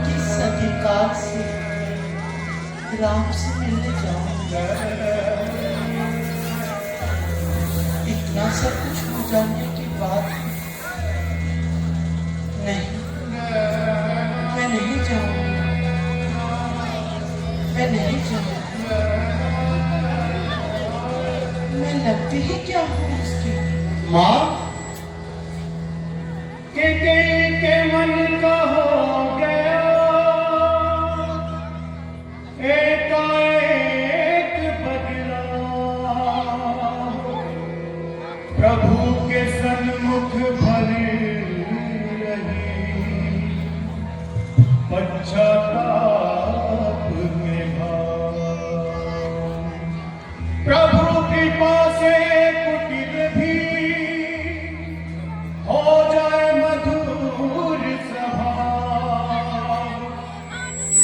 किस अधिकार से राम से मिलने जाऊंगा? इतना सब कुछ हो जाने के बाद नहीं, मैं नहीं जाऊंगी, मैं नहीं जाऊंगी। मैं लगती ही क्या हूँ उसकी? माँ के मन का हो गया एकाएक बदलाव, प्रभु के सन्मुख भरी रही पश्चाताप में भाव, प्रभु कृपा से कुटिल भी हो जाए मधुर स्वभाव,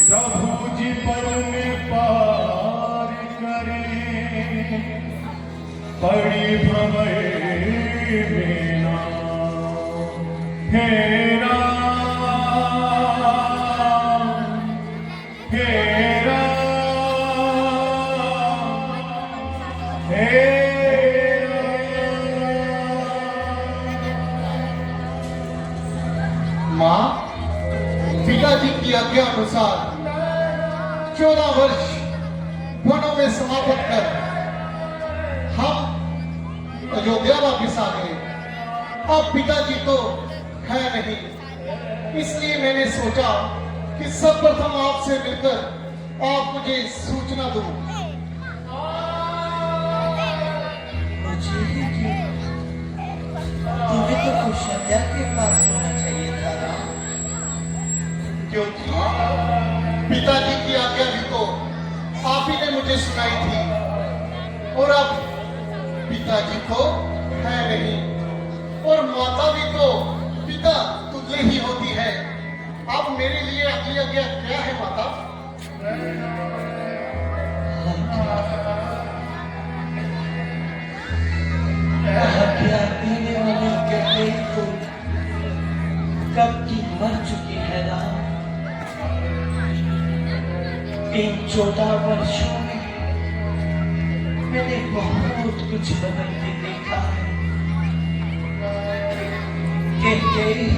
प्रभु जी पल में पार करें पड़ी भंवर में नाव। हे राम, हे राम, हे माँ, पिताजी की आज्ञा अनुसार 14 वर्ष वनों में समाप्त कर हम अयोध्या वापिस आ गए। अब पिताजी तो है नहीं, इसलिए मैंने सोचा कि सर्वप्रथम आपसे मिलकर आप मुझे सूचना दो। मुझे ही क्यों? तुम्हें तो कौशल्या के पास होना चाहिए था राम। क्योंकि पिताजी की आज्ञा भी तो आप ही ने मुझे सुनाई थी, और अब पिताजी तो है नहीं, और माता भी तो पिता तुल्य ही होती है। अब मेरे लिए अगली आज्ञा क्या है माता? आज्ञा देने वाली कैकेयी तो कब की मर चुकी है राम। इन 14 वर्षों में मैंने बहुत कुछ बदल के देखा है। कैकेयी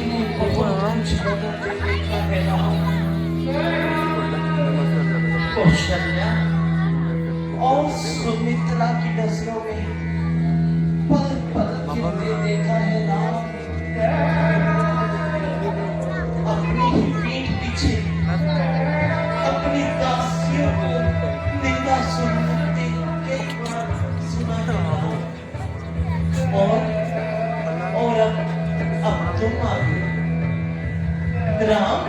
ने बहुत कुछ बदल के देखा है राम। कौशल्या और सुमित्रा की नजरों में पल पल गिरते देखा है राम। अपनी ही पीठ पीछे अपनी दासियों को निंदा सुनते कई बार सुना है राम। और अब तुम आ गए राम।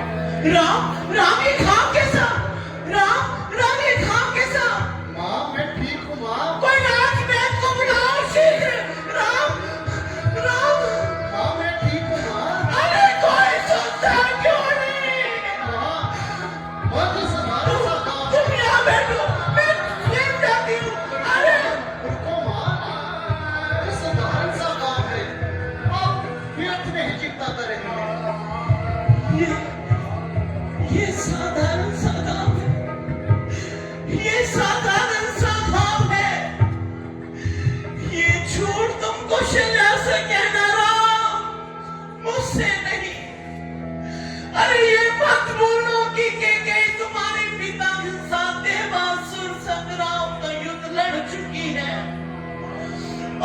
राम, राम ये खाम कैसा? राम, राम ये खाम कैसा? माँ, मैं ठीक हूँ माँ। कोई नाथ मैं को बुलाओ शीघ्र। राम, राम। माँ, मैं ठीक हूँ माँ। अरे कोई सुनता क्यों नहीं? माँ, बहुत ही साधारण सा काम है। तुम यहाँ बैठो, मैं स्वयं जाती हूँ। अरे रुको माँ, ये साधारण सा काम है, आप व्यर्थ में ही चिंता करेंगे। ये साधारण सा काम है, ये साधारण सा काम है। ये झूठ तुमको कौशल्या से कहना राम, मुझसे नहीं। अरे ये मत बोलो कि कैकेयी तुम्हारे पिता के साथ देवासुर संग्राम का युद्ध लड़ चुकी है,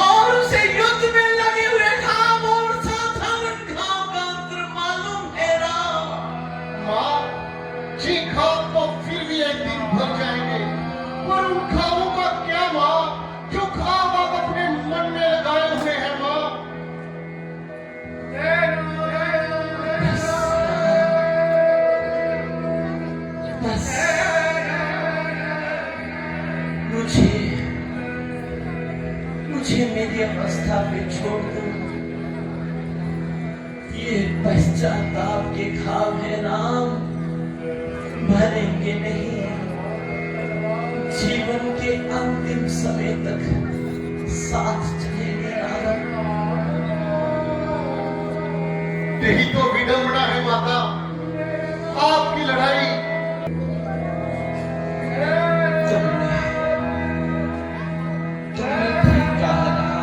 और उसे युद्ध में लगे हुए घाव और साधारण घाव का अंतर मालूम है राम। माँ, जी घाव तो फिर भी एक दिन भर जाएंगे, पर उन घावों का क्या माँ, जो घाव आप अपने मन में लगाए हुए हैं माँ। बस मुझे मेरी अवस्था पे छोड़ दो। ये पश्चाताप के घाव है राम, भरेंगे नहीं। जीवन के अंतिम समय तक साथ चलेंगे राम। यही तो विडंबना है माता, आपकी लड़ाई। तुमने ठीक कहा रहा।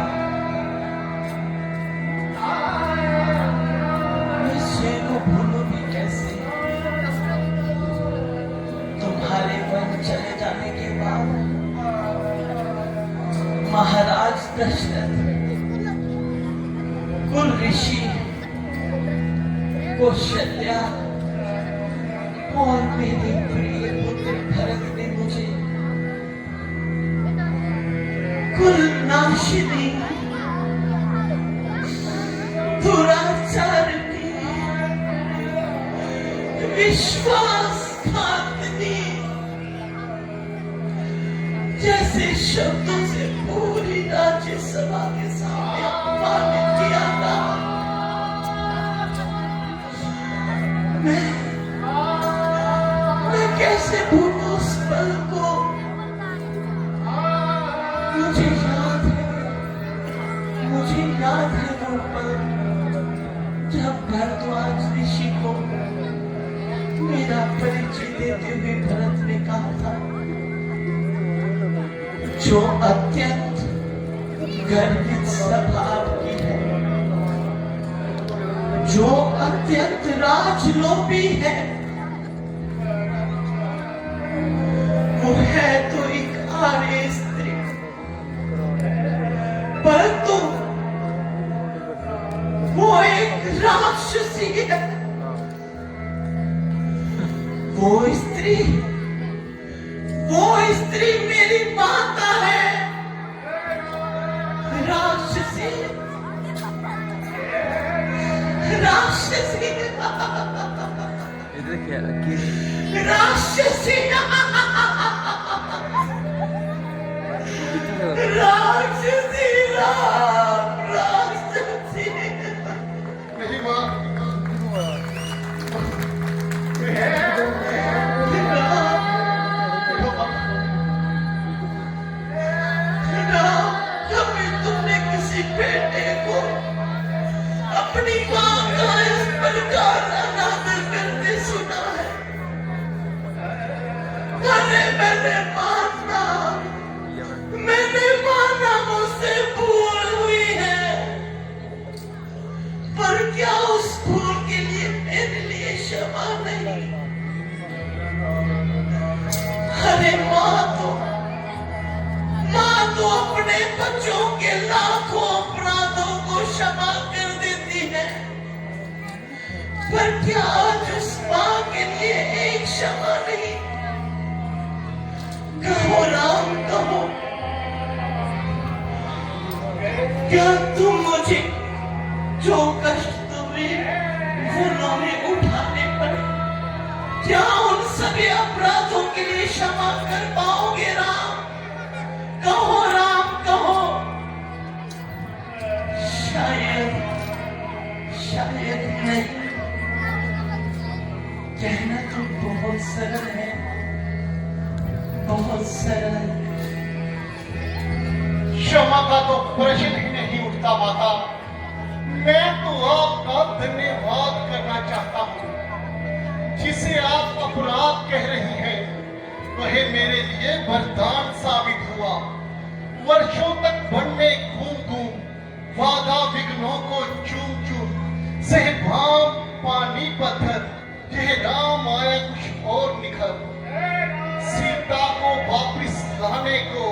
मैं स्वयं को भूलूं भी कैसे? तुम्हारे वन चले जाने के बाद महाराज दशरथ, कुल ऋषि कौशल्या और मेरे प्रिय पुत्र भरत ने मुझे कुल नाशिनी, दुराचारिणी, विश्वासघातिनी जैसे शब्दों से पूरी राज्यसभा के सामने अपमानित किया था। मैं कैसे भूलूं उस पल को? मुझे याद है वो पल जब भरद्वाज ऋषि को मेरा परिचय देते हुए भरत ने कहा था, जो अत्यंत गर्वित स्वभाव की है, जो अत्यंत राजलोभी है, वो है तो एक आर्य स्त्री, परंतु वो एक राक्षसी है। वो स्त्री मेरी माता है। राक्षसी राक्षसी राक्षसी राक्षसी राक्षसी। नहीं माँ, कभी तुमने किसी बेटे को अपनी मां का इस प्रकार अनादर करते सुना है? अरे मैंने माना मुझसे भूल हुई है, पर क्या उस भूल के लिए मेरे लिए क्षमा नहीं? अरे मां तो अपने बच्चों के लाखों अपराधों को क्षमा कर देती है, पर क्या आज उस मां के लिए एक क्षमा नहीं? कहो राम, कहो, क्या तुम मुझे जो कष्ट तुम्हें भूलों में उठाने पड़े, क्या उन सभी अपराधों के लिए क्षमा कर पाओगे राम? कहो राम, कहो। शायद नहीं। कहना तो बहुत सरल है, बहुत सरल। क्षमा का तो प्रश्न ही नहीं उठता माता। मैं तो आपका धन्यवाद करना चाहता हूँ। जिसे आप अपराध कह रही हैं, वह मेरे लिए वरदान साबित हुआ। वर्षों तक वन में घूम बाधा विघ्नों को चूम सहभाम पानी पत्थर, यह राम आया कुछ और निखर। सीता को वापिस लाने को,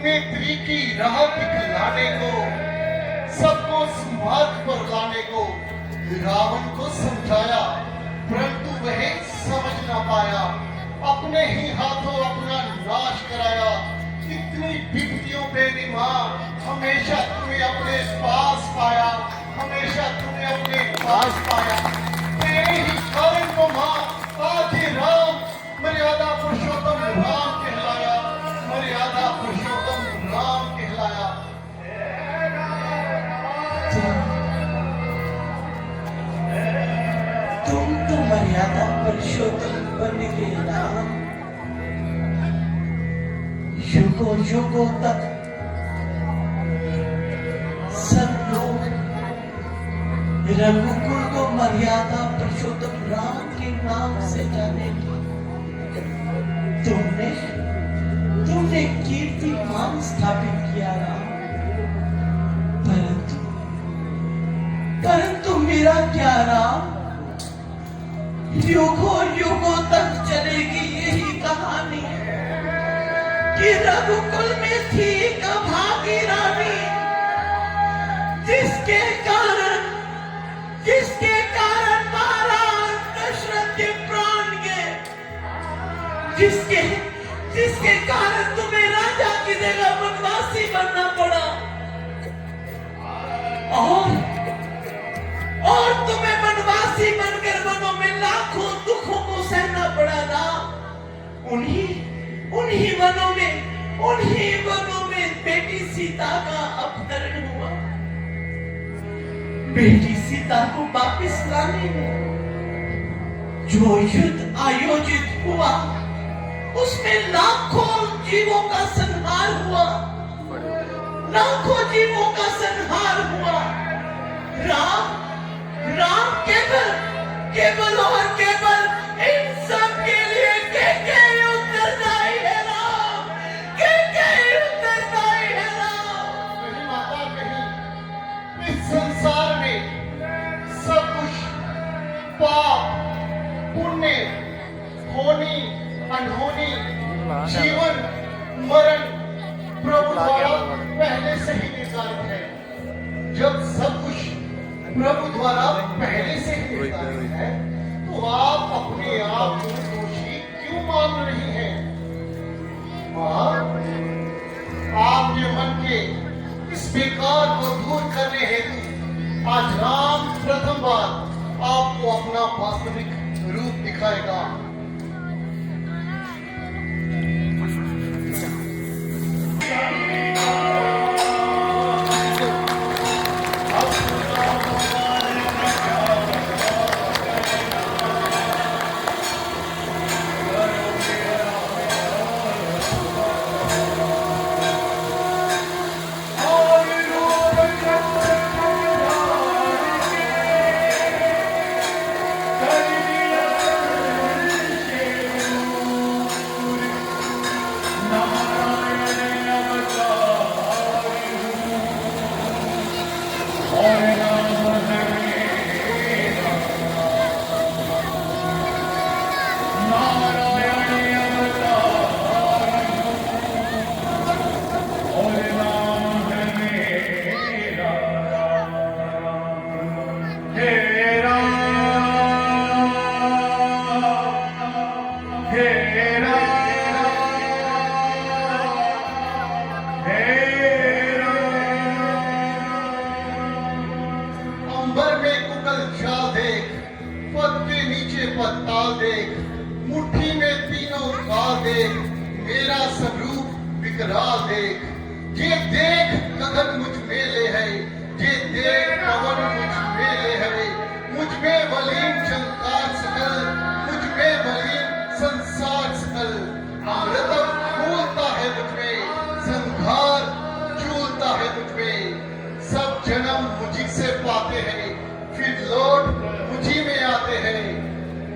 नेत्री की राह दिखलाने को, सबको मार्ग पर लाने को रावण को समझाया, परंतु वह समझ ना पाया। अपने ही हाथों अपना नाश कराया। इतनी विपत्तियों पे भी मां हमेशा तुम्हें अपने पास पाया, हमेशा तुम्हें अपने पास पाया। तेरे ही कारण को मां आज ये राम मर्यादा पुरुषोत्तम राम कहलाया, मर्यादा पुरुषोत्तम राम कहलाया। तुम तो मर्यादा पुरुषोत्तम बन गए राम। युगों युगों तक सब लोग रघुकुल को मर्यादा पुरुषोत्तम राम के नाम से जानेगी। तुमने तुमने कीर्तिमान स्थापित किया राम, परंतु परंतु मेरा क्या राम, युगों युगों तक चलेगी यही कहानी कि रघुकुल में थी एक अभागी रानी, जिसके कारण महाराज दशरथ के प्राण गए, जिसके कारण तुम्हें राजा की जगह वनवासी बनना पड़ा, और तुम्हें वनवासी बनकर वनों में लाखों दुखों को सहना पड़ा राम। उन्हीं वनों में बेटी सीता का अपहरण हुआ। बेटी सीता को वापस लाने में जो युद्ध आयोजित हुआ, उसमें लाखों जीवों का संहार हुआ, लाखों जीवों का संहार हुआ। राम केवल और केवल इन सब के लिए के उत्तरदायी है राम, के उत्तरदायी है राम। मेरी माता कही, इस संसार में सब कुछ पाप पुण्य, होनी अनहोनी, जीवन मरण प्रभु द्वारा पहले से ही निर्धारित है। जब सब कुछ प्रभु द्वारा पहले से ही निर्धारित है, तो आप अपने आप को दोषी क्यों मान रही हैं? मां, आपके मन के इस बेकार को दूर करने हेतु आज राम प्रथम बार आपको अपना वास्तविक रूप दिखाएगा। पत्ताल देख, मुट्ठी में तीनों काल देख, मेरा स्वरूप विकराल देख। ये देख गगन मुझ में ले है, ये देख पवन मुझ में ले है, मुझ में वलीन झंकार सकल, मुझ में वलीन संसार सकल। अमृतम फूलता है मुझ में, संघार झूलता है मुझ में। सब जन्म मुझी से पाते हैं, फिर लौट मुझी में आते हैं।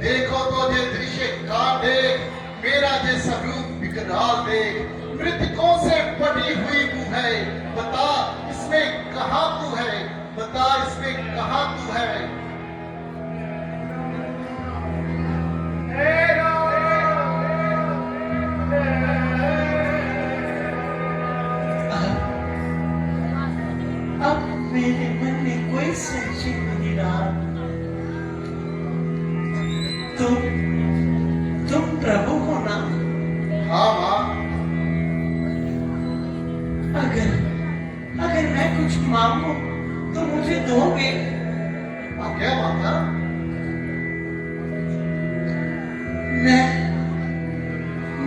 देखो तो ये दृश्य का देख, मेरा ये स्वरूप विकराल देख। मृतकों से पटी हुई तू है, बता इसमें कहां तू है, बता इसमें कहां तू है। अब मेरे मन में कोई संशय नहीं रहा। तुम प्रभु हो ना? हाँ मां। अगर मैं कुछ मांगू तो मुझे दोगे? क्या मांगा?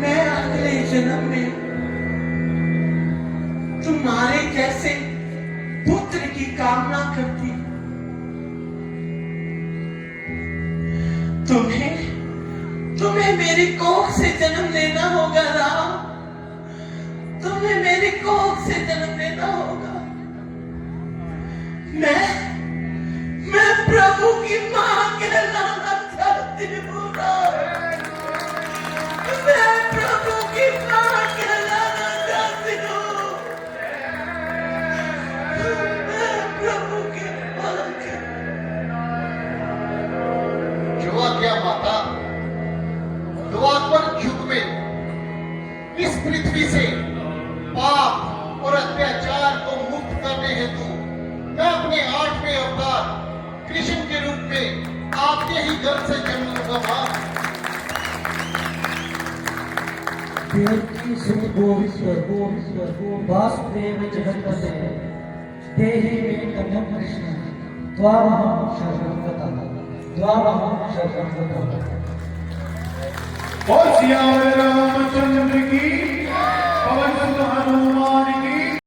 मैं अगले जन्म में तुम्हारे जैसे पुत्र की कामना करती। तुम्हें मेरी कोख से जन्म लेना होगा राम, तुम्हें मेरी कोख से जन्म लेना होगा। मैं प्रभु की मां कहलाना चाहती हूँ ना। मैं प्रभु की मां कहलाना चाहती हूँ। मैं प्रभु की मां जो आज्ञा माता द्वापर युग में इस पृथ्वी से पाप और अत्याचार को मुक्त करने हेतु मैं अपने 8वें अवतार कृष्ण के रूप में आपके ही गर्भ से जन्म लूंगा मां। देवकी सुत गोविश्वर वासुदेव जगन्पते देहि मे कन्यं कृष्ण त्वामहं शरणं गतः। और सियावर राम